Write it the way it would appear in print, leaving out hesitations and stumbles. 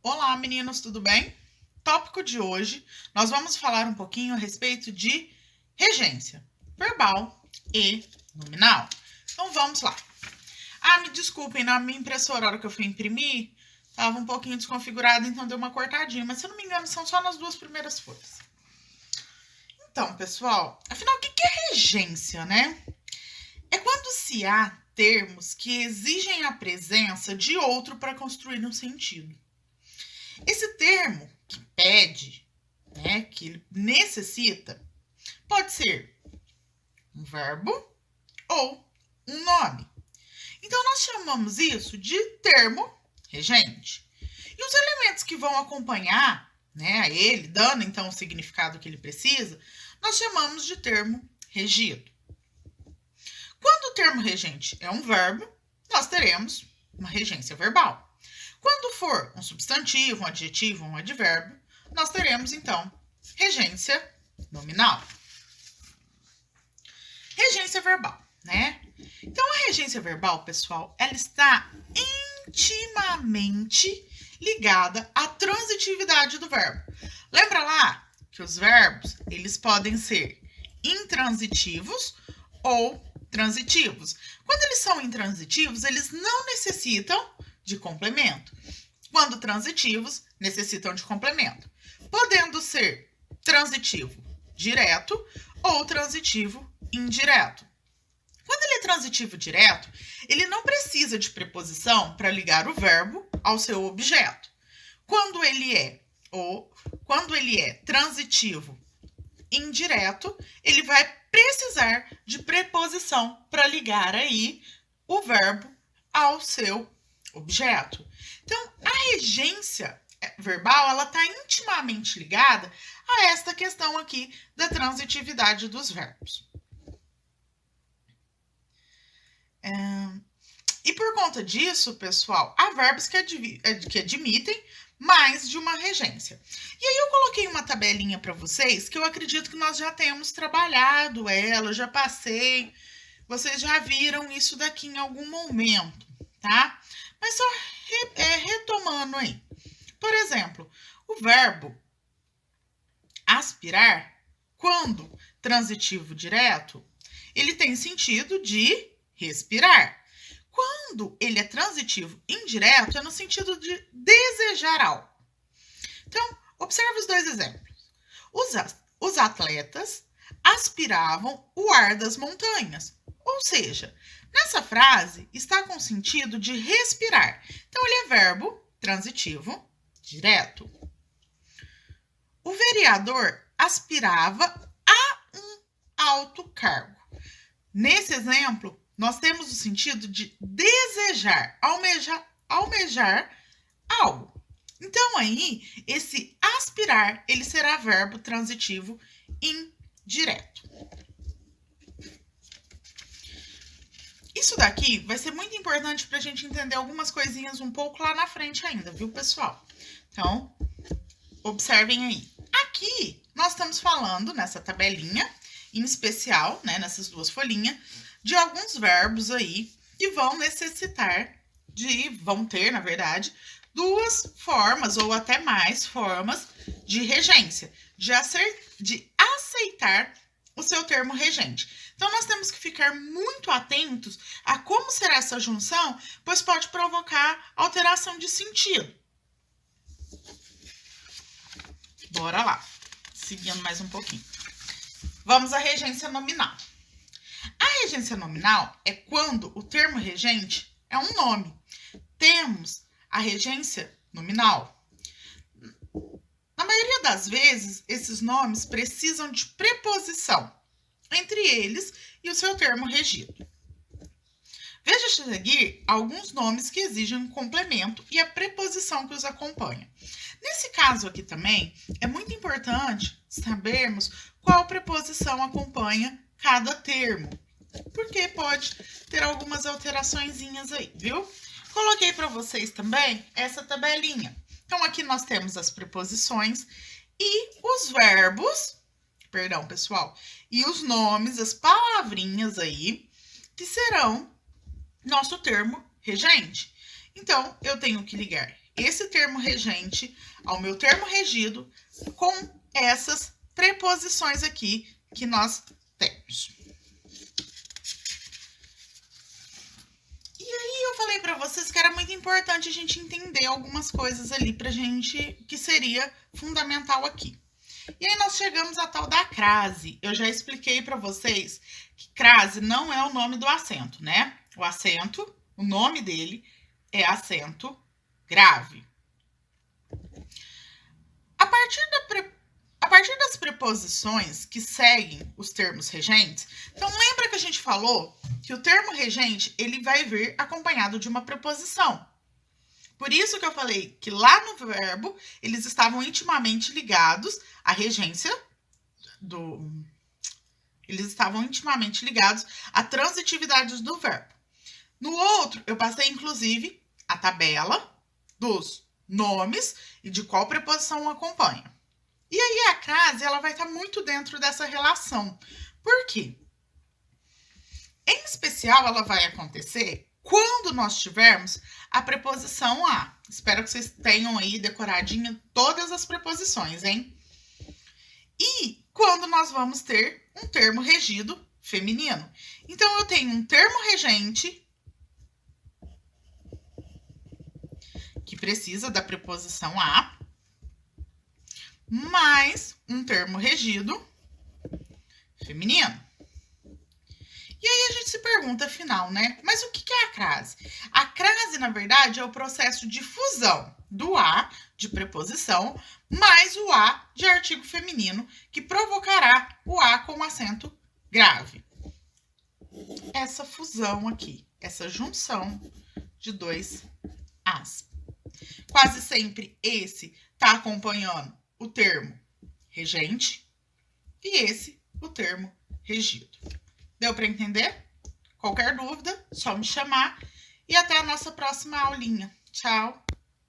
Olá, meninos, tudo bem? Tópico de hoje, nós vamos falar um pouquinho a respeito de regência verbal e nominal. Então, vamos lá. Me desculpem, na minha impressora, a hora que eu fui imprimir, estava um pouquinho desconfigurada, então deu uma cortadinha, mas se eu não me engano, são só nas duas primeiras folhas. Então, pessoal, afinal, o que é regência, né? É quando se há termos que exigem a presença de outro para construir um sentido. Esse termo que pede, né, que ele necessita, pode ser um verbo ou um nome. Então, nós chamamos isso de termo regente. E os elementos que vão acompanhar, né, a ele, dando então o significado que ele precisa, nós chamamos de termo regido. Quando o termo regente é um verbo, nós teremos uma regência verbal. Quando for um substantivo, um adjetivo, um advérbio, nós teremos, então, regência nominal. Regência verbal, né? Então, a regência verbal, pessoal, ela está intimamente ligada à transitividade do verbo. Lembra lá que os verbos, eles podem ser intransitivos ou transitivos. Quando eles são intransitivos, eles não necessitam de complemento. Quando transitivos, necessitam de complemento, podendo ser transitivo direto ou transitivo indireto. Quando ele é transitivo direto, ele não precisa de preposição para ligar o verbo ao seu objeto. Quando ele é transitivo indireto, ele vai precisar de preposição para ligar aí o verbo ao seu objeto. Então, a regência verbal, ela está intimamente ligada a esta questão aqui da transitividade dos verbos. E por conta disso, pessoal, há verbos que admitem mais de uma regência. E aí eu coloquei uma tabelinha para vocês que eu acredito que nós já temos trabalhado ela, já passei, vocês já viram isso daqui em algum momento, tá? Mas só retomando aí. Por exemplo, o verbo aspirar, quando transitivo direto, ele tem sentido de respirar. Quando ele é transitivo indireto, é no sentido de desejar algo. Então, observe os dois exemplos. Os atletas aspiravam o ar das montanhas. Ou seja, nessa frase está com sentido de respirar. Então, ele é verbo transitivo direto. O vereador aspirava a um alto cargo. Nesse exemplo, nós temos o sentido de desejar, almejar algo. Então, aí, esse aspirar, ele será verbo transitivo indireto. Isso daqui vai ser muito importante para a gente entender algumas coisinhas um pouco lá na frente ainda, viu, pessoal? Então, observem aí. Aqui, nós estamos falando, nessa tabelinha, em especial, né, nessas duas folhinhas, de alguns verbos aí que vão ter, na verdade, duas formas ou até mais formas de regência, de aceitar o seu termo regente. Então, nós temos que ficar muito atentos a como será essa junção, pois pode provocar alteração de sentido. Bora lá, seguindo mais um pouquinho. Vamos à regência nominal. A regência nominal é quando o termo regente é um nome. Temos a regência nominal. Na maioria das vezes, esses nomes precisam de preposição entre eles e o seu termo regido. Veja a seguir alguns nomes que exigem um complemento e a preposição que os acompanha. Nesse caso aqui também, é muito importante sabermos qual preposição acompanha cada termo, porque pode ter algumas alteraçõezinhas aí, viu? Coloquei para vocês também essa tabelinha. Então, aqui nós temos as preposições e os verbos, perdão, pessoal, e os nomes, as palavrinhas aí, que serão nosso termo regente. Então, eu tenho que ligar esse termo regente ao meu termo regido com essas preposições aqui que nós temos. E aí eu falei para vocês que era muito importante a gente entender algumas coisas ali pra gente, que seria fundamental aqui. E aí nós chegamos à tal da crase. Eu já expliquei para vocês que crase não é o nome do acento, né? O acento, o nome dele é acento grave. A partir das preposições que seguem os termos regentes, então lembra que a gente falou que o termo regente ele vai vir acompanhado de uma preposição. Por isso que eu falei que lá no verbo eles estavam intimamente ligados à regência eles estavam intimamente ligados à transitividade do verbo. No outro, eu passei inclusive a tabela dos nomes e de qual preposição acompanha. E aí a crase ela vai estar muito dentro dessa relação. Por quê? Em especial, ela vai acontecer quando nós tivermos a preposição a. Espero que vocês tenham aí decoradinha todas as preposições, hein? E quando nós vamos ter um termo regido feminino. Então, eu tenho um termo regente que precisa da preposição a, mais um termo regido feminino. E aí a gente se pergunta, afinal, né? Mas o que é a crase? A crase, na verdade, é o processo de fusão do a, de preposição, mais o a de artigo feminino, que provocará o a com acento grave. Essa fusão aqui, essa junção de dois as. Quase sempre esse está acompanhando o termo regente e esse o termo regido. Deu para entender? Qualquer dúvida, só me chamar e até a nossa próxima aulinha. Tchau!